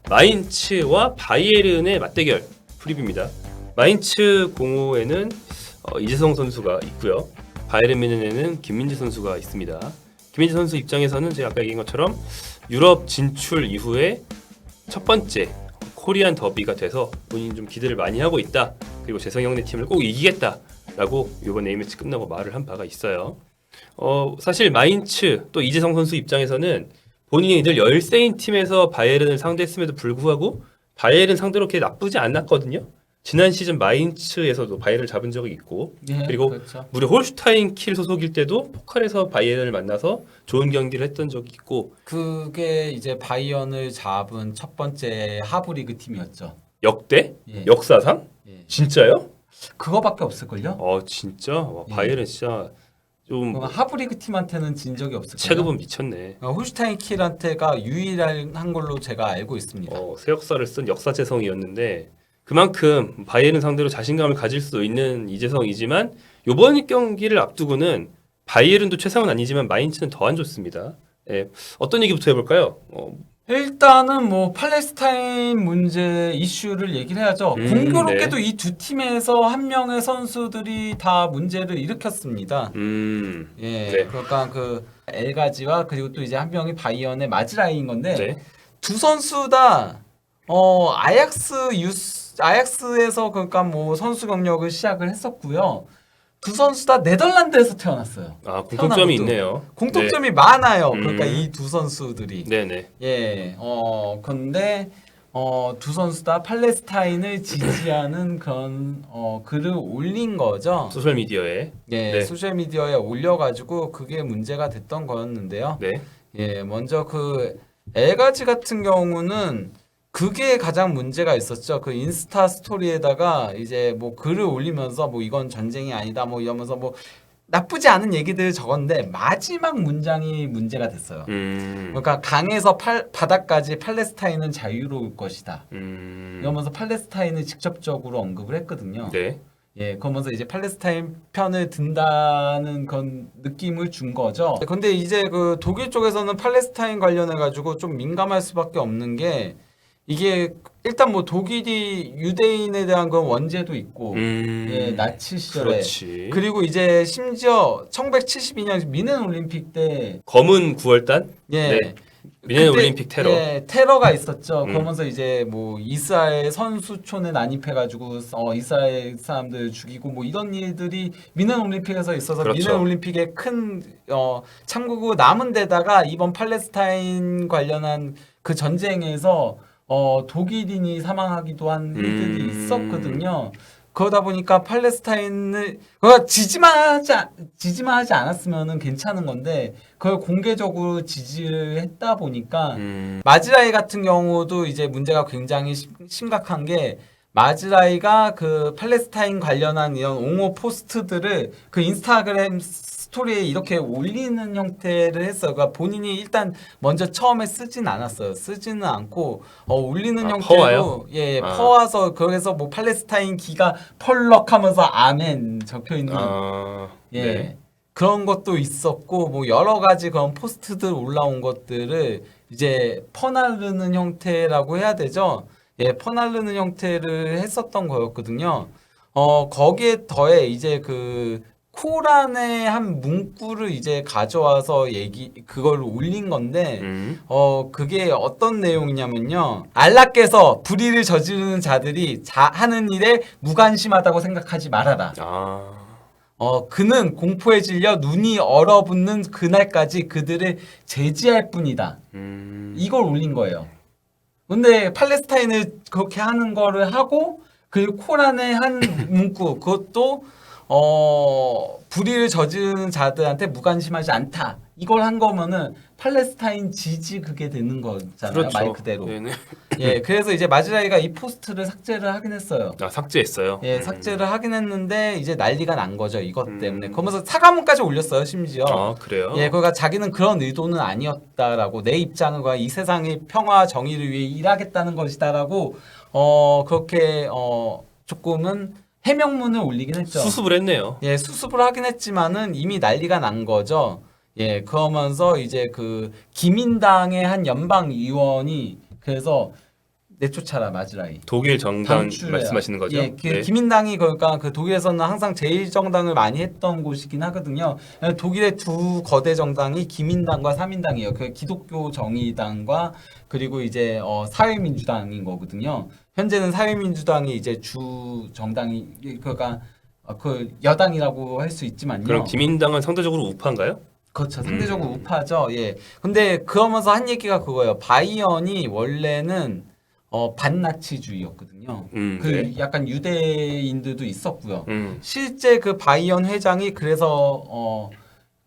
마인츠와 바이에른의 맞대결 프리뷰입니다. 마인츠 공호에는 이재성 선수가 있고요. 바이에른 뮌헨에는 김민재 선수가 있습니다. 김민재 선수 입장에서는 제가 아까 얘기한 것처럼 유럽 진출 이후에 첫 번째 코리안 더비가 돼서 본인이 좀 기대를 많이 하고 있다. 그리고 재성 형네 팀을 꼭 이기겠다라고 이번 A매치 끝나고 말을 한 바가 있어요. 사실 마인츠 또 이재성 선수 입장에서는 본인이 늘 열세인 팀에서 바이에른을 상대했음에도 불구하고 바이에른 상대로 그렇게 나쁘지 않았거든요. 지난 시즌 마인츠에서도 바이에른을 잡은 적이 있고 그리고 그렇죠. 무려 홀슈타인 킬 소속일 때도 포칼에서 바이에른을 만나서 좋은 경기를 했던 적이 있고 그게 이제 바이언을 잡은 첫 번째 하브리그 팀이었죠. 역대? 예. 역사상? 예. 진짜요? 그거밖에 없을걸요? 진짜? 와, 바이에른 진짜 좀 하브리그 팀한테는 진 적이 없을걸요? 체급은 미쳤네. 홀슈타인 킬한테가 유일한 걸로 제가 알고 있습니다. 새 역사를 쓴 역사재성이었는데 그만큼 바이에른 상대로 자신감을 가질 수 있는 이재성이지만 이번 경기를 앞두고는 바이에른도 최상은 아니지만 마인츠는 더 안 좋습니다. 예, 어떤 얘기부터 해볼까요? 일단은 뭐 팔레스타인 문제 이슈를 얘기를 해야죠. 공교롭게도 네. 이 두 팀에서 한 명의 선수들이 다 문제를 일으켰습니다. 예, 네. 그러니까 그 엘가지와 그리고 또 이제 한 명이 바이언의 마즈라이인 건데 네. 두 선수 다 아약스에서 그러니까 뭐 선수 경력을 시작을 했었고요. 두 선수 다 네덜란드에서 태어났어요. 공통점이 태어난 것도. 있네요. 공통점이 많아요. 그러니까 이 두 선수들이. 네네. 예, 근데 두 선수 다 팔레스타인을 지지하는 그런 글을 올린 거죠. 소셜 미디어에. 예, 네. 소셜 미디어에 올려가지고 그게 문제가 됐던 거였는데요. 네. 예, 먼저 그 엘가지 같은 경우는 그게 가장 문제가 있었죠. 그 인스타 스토리에다가 이제 뭐 글을 올리면서 뭐 이건 전쟁이 아니다 뭐 이러면서 뭐 나쁘지 않은 얘기들 적었는데 마지막 문장이 문제가 됐어요. 그러니까 강에서 바다까지 팔레스타인은 자유로울 것이다. 이러면서 팔레스타인을 직접적으로 언급을 했거든요. 네. 예, 그러면서 이제 팔레스타인 편을 든다는 그런 느낌을 준 거죠. 근데 이제 그 독일 쪽에서는 팔레스타인 관련해 가지고 좀 민감할 수밖에 없는 게 이게 일단 뭐 독일이 유대인에 대한 건 원죄도 있고 예, 나치 시절에 그렇지. 그리고 이제 심지어 1972년 미넨 올림픽 때 검은 9월단? 예. 네. 미넨 그때, 올림픽 테러. 예, 테러가 있었죠. 그러면서 이제 뭐 이스라엘 선수촌에 난입해가지고 이스라엘 사람들 죽이고 뭐 이런 일들이 미넨 올림픽에서 있어서 그렇죠. 미넨 올림픽에 큰 참고고 남은 데다가 이번 팔레스타인 관련한 그 전쟁에서 독일인이 사망하기도 한 일들이 있었거든요. 그러다 보니까 팔레스타인을 지지만 하지 않았으면은 괜찮은 건데 그걸 공개적으로 지지를 했다 보니까 마즈라이 같은 경우도 이제 문제가 굉장히 심각한 게 마즈라이가 그 팔레스타인 관련한 이런 옹호 포스트들을 그 인스타그램 스토리에 이렇게 올리는 형태를 했어요. 그러니까 본인이 일단 먼저 처음에 쓰진 않았어요. 쓰지는 않고 올리는 형태로 퍼와요? 퍼와서 그래서 뭐 팔레스타인 기가 펄럭하면서 아멘 적혀 있는 네. 그런 것도 있었고 뭐 여러 가지 그런 포스트들 올라온 것들을 이제 퍼나르는 형태라고 해야 되죠. 예, 퍼나르는 형태를 했었던 거였거든요. 거기에 더해 이제 그 코란의 한 문구를 이제 가져와서 그걸 올린 건데 그게 어떤 내용이냐면요. 알라께서 불의를 저지르는 자들이 하는 일에 무관심하다고 생각하지 말아라. 그는 공포에 질려 눈이 얼어붙는 그날까지 그들을 제지할 뿐이다. 이걸 올린 거예요. 근데 팔레스타인을 그렇게 하는 거를 하고 그리고 코란의 한 문구 그것도 불의를 저지르는 자들한테 무관심하지 않다. 이걸 한 거면은 팔레스타인 지지 그게 되는 거잖아요. 그렇죠. 말 그대로. 네네. 예, 그래서 이제 마즈라이가 이 포스트를 삭제를 하긴 했어요. 삭제했어요. 예, 삭제를 하긴 했는데 이제 난리가 난 거죠. 이것 때문에. 그러면서 사과문까지 올렸어요. 심지어. 그래요? 예, 그러니까 자기는 그런 의도는 아니었다라고 내 입장은 이 세상의 평화 정의를 위해 일하겠다는 것이다라고 그렇게 조금은 해명문을 올리긴 했죠. 수습을 했네요. 예, 수습을 하긴 했지만은 이미 난리가 난 거죠. 예, 그러면서 이제 그 기민당의 한 연방 의원이 그래서 내쫓아라 마즈라이. 독일 정당 방출해야. 말씀하시는 거죠? 예, 그 기민당이 그러니까 그 독일에서는 항상 제1정당을 많이 했던 곳이긴 하거든요. 독일의 두 거대 정당이 기민당과 사민당이에요. 그 기독교 정의당과 그리고 이제 사회민주당인 거거든요. 현재는 사회민주당이 이제 주 정당이 그러니까 그 여당이라고 할 수 있지만요. 그럼 기민당은 상대적으로 우파인가요? 그렇죠. 상대적으로 우파죠. 예. 근데 그러면서 한 얘기가 그거예요. 바이언이 원래는 반나치주의였거든요. 그 네. 약간 유대인들도 있었고요. 음. 실제 그 바이언 회장이 그래서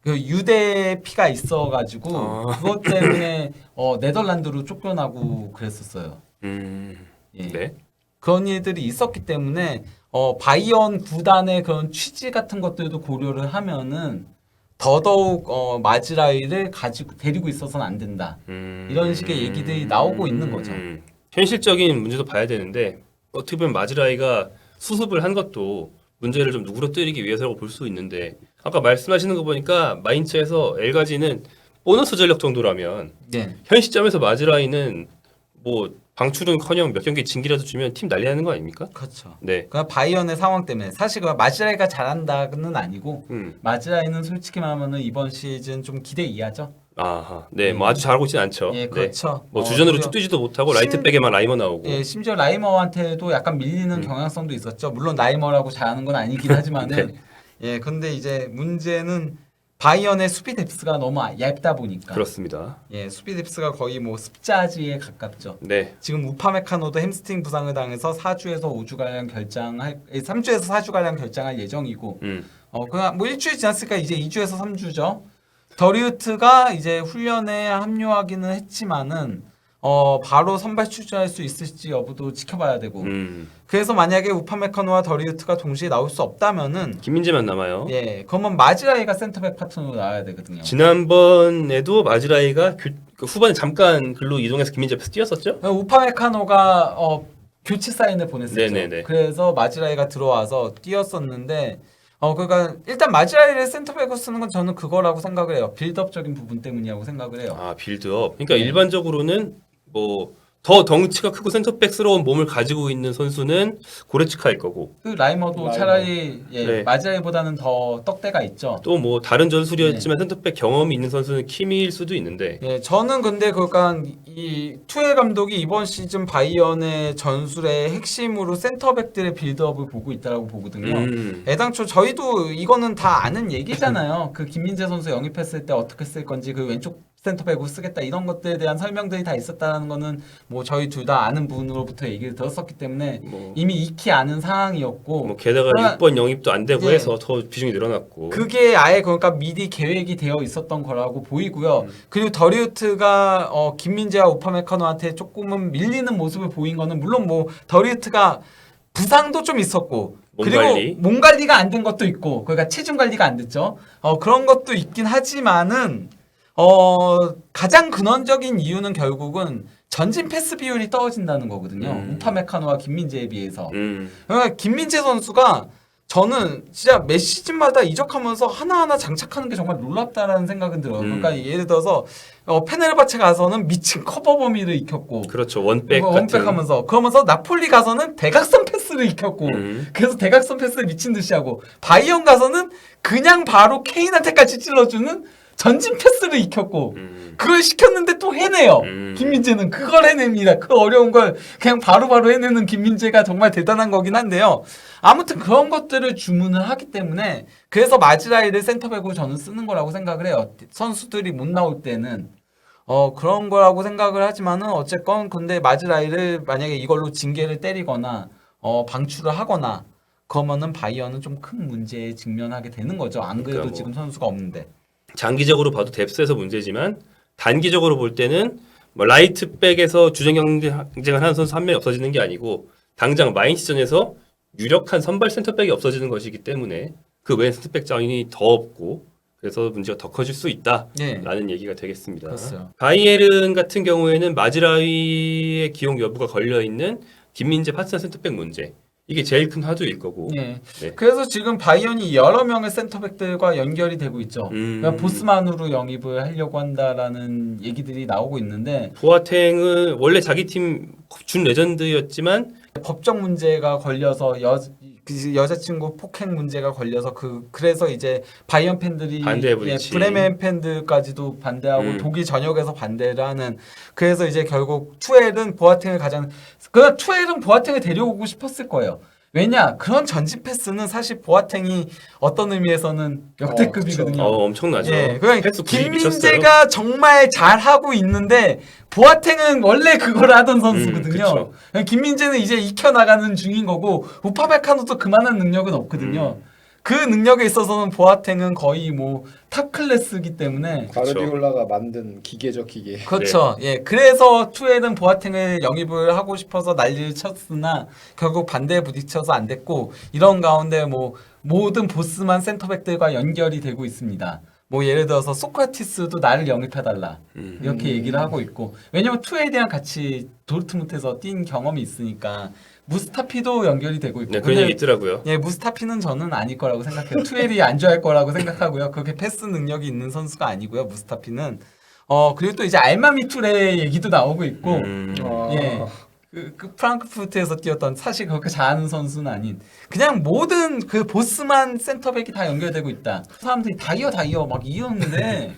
그 유대 피가 있어가지고 그것 때문에 네덜란드로 쫓겨나고 그랬었어요. 예. 네. 그런 일들이 있었기 때문에 바이언 구단의 그런 취지 같은 것들도 고려를 하면은 더더욱 마즈라이를 가지고 데리고 있어서는 안 된다. 이런 식의 얘기들이 나오고 있는 거죠. 현실적인 문제도 봐야 되는데 어떻게 보면 마즈라이가 수습을 한 것도 문제를 좀 누그러뜨리기 위해서라고 볼 수 있는데 아까 말씀하시는 거 보니까 마인츠에서 엘가지는 보너스 전력 정도라면 네. 현 시점에서 마즈라이는 뭐 방출은커녕 몇 경기 징계라도 주면 팀 난리 나는 거 아닙니까? 그렇죠. 네. 그 바이언의 상황 때문에 사실 그 마즈라이가 잘한다는 아니고 마즈라이는 솔직히 말하면은 이번 시즌 좀 기대 이하죠. 아하. 네. 뭐 아주 잘하고 있진 않죠. 예, 네. 그렇죠. 뭐 주전으로 그리고 쭉 뛰지도 못하고 라이트백에만 라이머 나오고. 예, 심지어 라이머한테도 약간 밀리는 경향성도 있었죠. 물론 라이머라고 잘하는 건 아니긴 하지만은 네. 예, 근데 이제 문제는 바이언의 수비 뎁스가 너무 얇다 보니까 그렇습니다. 예, 수비 뎁스가 거의 뭐 습자지에 가깝죠. 네. 지금 우파메카노도 햄스트링 부상을 당해서 4주에서 5주가량 결장할 3주에서 4주가량 결장할 예정이고 그냥 뭐 일주일 지났으니까 이제 2주에서 3주죠. 더리우트가 이제 훈련에 합류하기는 했지만은 바로 선발 출전할 수 있을지 여부도 지켜봐야 되고. 그래서 만약에 우파메카노와 더리우트가 동시에 나올 수 없다면은 김민재만 남아요. 예, 그러면 마즈라이가 센터백 파트너로 나와야 되거든요. 지난번에도 마즈라이가 그 후반에 잠깐 글로 이동해서 김민재 앞에서 뛰었었죠? 우파메카노가 교체 사인을 보냈었죠. 네네네. 그래서 마즈라이가 들어와서 뛰었었는데 그러니까 일단 마즈라이를 센터백으로 쓰는 건 저는 그거라고 생각을 해요. 빌드업적인 부분 때문이라고 생각을 해요. 아, 빌드업. 그러니까 네. 일반적으로는 뭐 더 덩치가 크고 센터백스러운 몸을 가지고 있는 선수는 고레츠카일 거고 그 라이머도 차라리 예, 네. 마즈라이보다는 더 떡대가 있죠. 또 뭐 다른 전술이었지만 센터백 경험이 있는 선수는 키미일 수도 있는데 예, 저는 근데 그러니까 이 투엘 감독이 이번 시즌 바이언의 전술의 핵심으로 센터백들의 빌드업을 보고 있다라고 보거든요. 애당초 저희도 이거는 다 아는 얘기잖아요. 그 김민재 선수 영입했을 때 어떻게 쓸 건지 그 왼쪽 센터백으로 쓰겠다 이런 것들에 대한 설명들이 다 있었다는 거는 뭐 저희 둘 다 아는 분으로부터 얘기를 들었었기 때문에 뭐, 이미 익히 아는 상황이었고 뭐 게다가 그러나- 6번 영입도 안 되고 예. 해서 더 비중이 늘어났고 그게 아예 그러니까 미리 계획이 되어 있었던 거라고 보이고요. 그리고 더리우트가 김민재와 우파메카노한테 조금은 밀리는 모습을 보인 거는 물론 뭐 더리우트가 부상도 좀 있었고 몸 그리고 관리. 몸 관리가 안 된 것도 있고 그러니까 체중 관리가 안 됐죠. 그런 것도 있긴 하지만은 가장 근원적인 이유는 결국은 전진 패스 비율이 떨어진다는 거거든요. 우파메카노와 김민재에 비해서. 그러니까 김민재 선수가 저는 진짜 매 시즌마다 이적하면서 하나하나 장착하는 게 정말 놀랍다라는 생각은 들어요. 그러니까 예를 들어서 페네르바체 가서는 미친 커버 범위를 익혔고 그렇죠. 원백 같은 원백하면서 그러면서 나폴리 가서는 대각선 패스를 익혔고 그래서 대각선 패스를 미친 듯이 하고 바이언 가서는 그냥 바로 케인한테까지 찔러주는 전진 패스를 익혔고 그걸 시켰는데 또 해내요. 김민재는 그걸 해냅니다. 그 어려운 걸 그냥 바로바로 해내는 김민재가 정말 대단한 거긴 한데요. 아무튼 그런 것들을 주문을 하기 때문에 그래서 마즈라이를 센터백으로 저는 쓰는 거라고 생각을 해요. 선수들이 못 나올 때는 그런 거라고 생각을 하지만은 어쨌건 근데 마즈라이를 만약에 이걸로 징계를 때리거나 방출을 하거나 그러면은 바이언은 좀 큰 문제에 직면하게 되는 거죠. 안 그래도 그러니까 뭐 지금 선수가 없는데. 장기적으로 봐도 뎁스에서 문제지만 단기적으로 볼 때는 뭐 라이트백에서 주전 경쟁을 하는 선수 한 명이 없어지는 게 아니고 당장 마인츠전에서 유력한 선발 센터백이 없어지는 것이기 때문에 그 외엔 센터백 자원이 더 없고 그래서 문제가 더 커질 수 있다라는 얘기가 되겠습니다. 그렇죠. 바이에른 같은 경우에는 마즈라위의 기용 여부가 걸려 있는 김민재 파트너 센터백 문제. 이게 제일 큰 화두일 거고. 네. 네. 그래서 지금 바이언이 여러 명의 센터백들과 연결이 되고 있죠. 그러니까 보스만으로 영입을 하려고 한다라는 얘기들이 나오고 있는데 보아탱은 원래 자기 팀 준 레전드였지만 법적 문제가 걸려서 그 여자친구 폭행 문제가 걸려서 그래서 이제 바이언 팬들이 반대 브리치. 브레멘 팬들까지도 반대하고 독일 전역에서 반대를 하는 그래서 이제 결국 투엘은 보아탱을 그냥 투엘은 보아탱을 데려오고 싶었을 거예요. 왜냐 그런 전진 패스는 사실 보아탱이 어떤 의미에서는 역대급이거든요. 엄청나죠. 예, 그냥 패스 구입이 미쳤어요. 김민재가 정말 잘 하고 있는데 보아탱은 원래 그걸 하던 선수거든요. 그쵸. 김민재는 이제 익혀 나가는 중인 거고 우파메카노도 그만한 능력은 없거든요. 그 능력에 있어서는 보아탱은 거의 뭐 탑 클래스이기 때문에 가르디올라가 만든 기계죠 기계. 그렇죠. 예, 그래서 투엘은 보아탱을 영입을 하고 싶어서 난리를 쳤으나 결국 반대에 부딪혀서 안 됐고 이런 가운데 뭐 모든 보스만 센터백들과 연결이 되고 있습니다. 뭐 예를 들어서 소크라티스도 나를 영입해달라 이렇게 얘기를 하고 있고 왜냐면 투엘이랑 같이 도르트문트에서 뛴 경험이 있으니까 무스타피도 연결이 되고 있고 네, 그런 얘기 있더라고요. 예, 무스타피는 저는 아닐 거라고 생각해요. 투엘이 안 좋아할 거라고 생각하고요. 그렇게 패스 능력이 있는 선수가 아니고요. 무스타피는 그리고 또 이제 알마미 툴의 얘기도 나오고 있고 예. 그 프랑크푸르트에서 뛰었던 사실 그렇게 잘하는 선수는 아닌 그냥 모든 그 보스만 센터백이 다 연결되고 있다. 사람들이 다이어 막 이러는데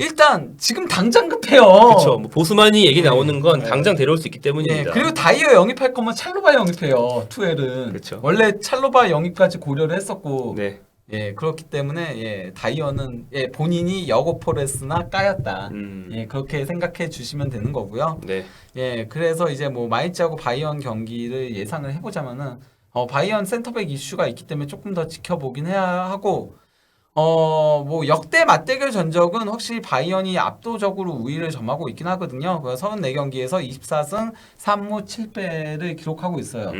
일단 지금 당장 급해요. 그렇죠. 뭐 보스만이 얘기 나오는 건 당장 데려올 수 있기 예, 때문입니다. 그리고 다이어 영입할 거면 찰로바 영입해요. 투엘은 그쵸. 원래 찰로바 영입까지 고려를 했었고 네. 예, 그렇기 때문에 예, 다이어는 예, 본인이 여고포레스나 까였다. 예, 그렇게 생각해 주시면 되는 거고요. 네. 예, 그래서 이제 뭐 마이츠하고 바이언 경기를 예상을 해보자면은 바이언 센터백 이슈가 있기 때문에 조금 더 지켜보긴 해야 하고 뭐 역대 맞대결 전적은 확실히 바이언이 압도적으로 우위를 점하고 있긴 하거든요. 34경기에서 24승 3무 7패를 기록하고 있어요.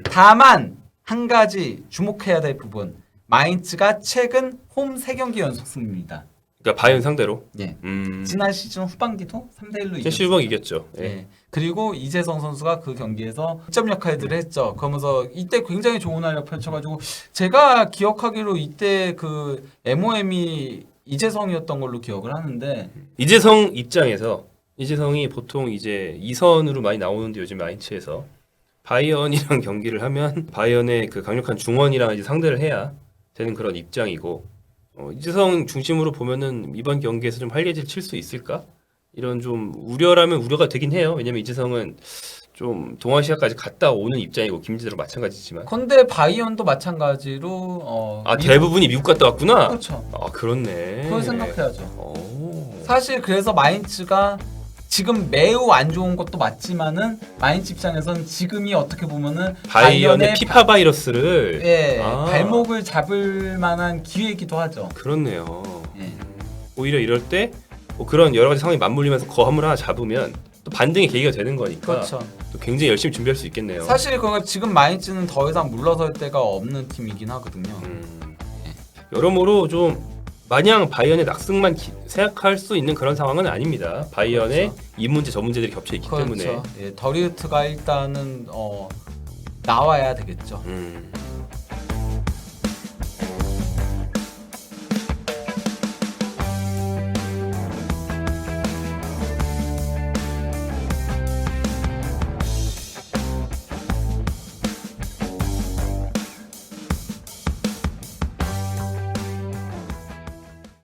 다만 한 가지 주목해야 될 부분. 마인츠가 최근 홈 3경기 연속 승입니다. 그러니까 바이언 상대로. 예. 지난 시즌 후반기도 3대1로 이겼어요. 실버 이겼죠. 예. 예. 그리고 이재성 선수가 그 경기에서 득점 역할들을 했죠. 그러면서 이때 굉장히 좋은 활약 펼쳐가지고 제가 기억하기로 이때 그 MOM이 이재성이었던 걸로 기억을 하는데 이재성 입장에서 이재성이 보통 이제 2선으로 많이 나오는데 요즘 마인츠에서 바이언이랑 경기를 하면 바이언의 그 강력한 중원이랑 이제 상대를 해야 되는 그런 입장이고 이재성 중심으로 보면은 이번 경기에서 좀 활개질 칠 수 있을까? 이런 좀 우려라면 우려가 되긴 해요. 왜냐면 이재성은 좀 동아시아까지 갔다 오는 입장이고 김지대로 마찬가지지만. 근데 바이언도 마찬가지로 대부분이 미국 갔다 왔구나. 그렇죠. 그렇네. 그걸 생각해야죠. 오. 사실 그래서 마인츠가 지금 매우 안 좋은 것도 맞지만은 마인츠 입장에서는 지금이 어떻게 보면은 바이언의 피파 바이러스를 발목을 잡을 만한 기회이기도 하죠. 그렇네요. 예. 오히려 이럴 때 뭐 그런 여러 가지 상황이 맞물리면서 거함을 하나 잡으면 또 반등의 계기가 되는 거니까 그렇죠. 또 굉장히 열심히 준비할 수 있겠네요. 사실 지금 마인츠는 더 이상 물러설 데가 없는 팀이긴 하거든요. 여러모로 좀 마냥 바이언의 낙승만 생각할 수 있는 그런 상황은 아닙니다. 바이언의 그렇죠. 이 문제 저 문제들이 겹쳐 있기 때문에. 예, 더리우트가 일단은 나와야 되겠죠.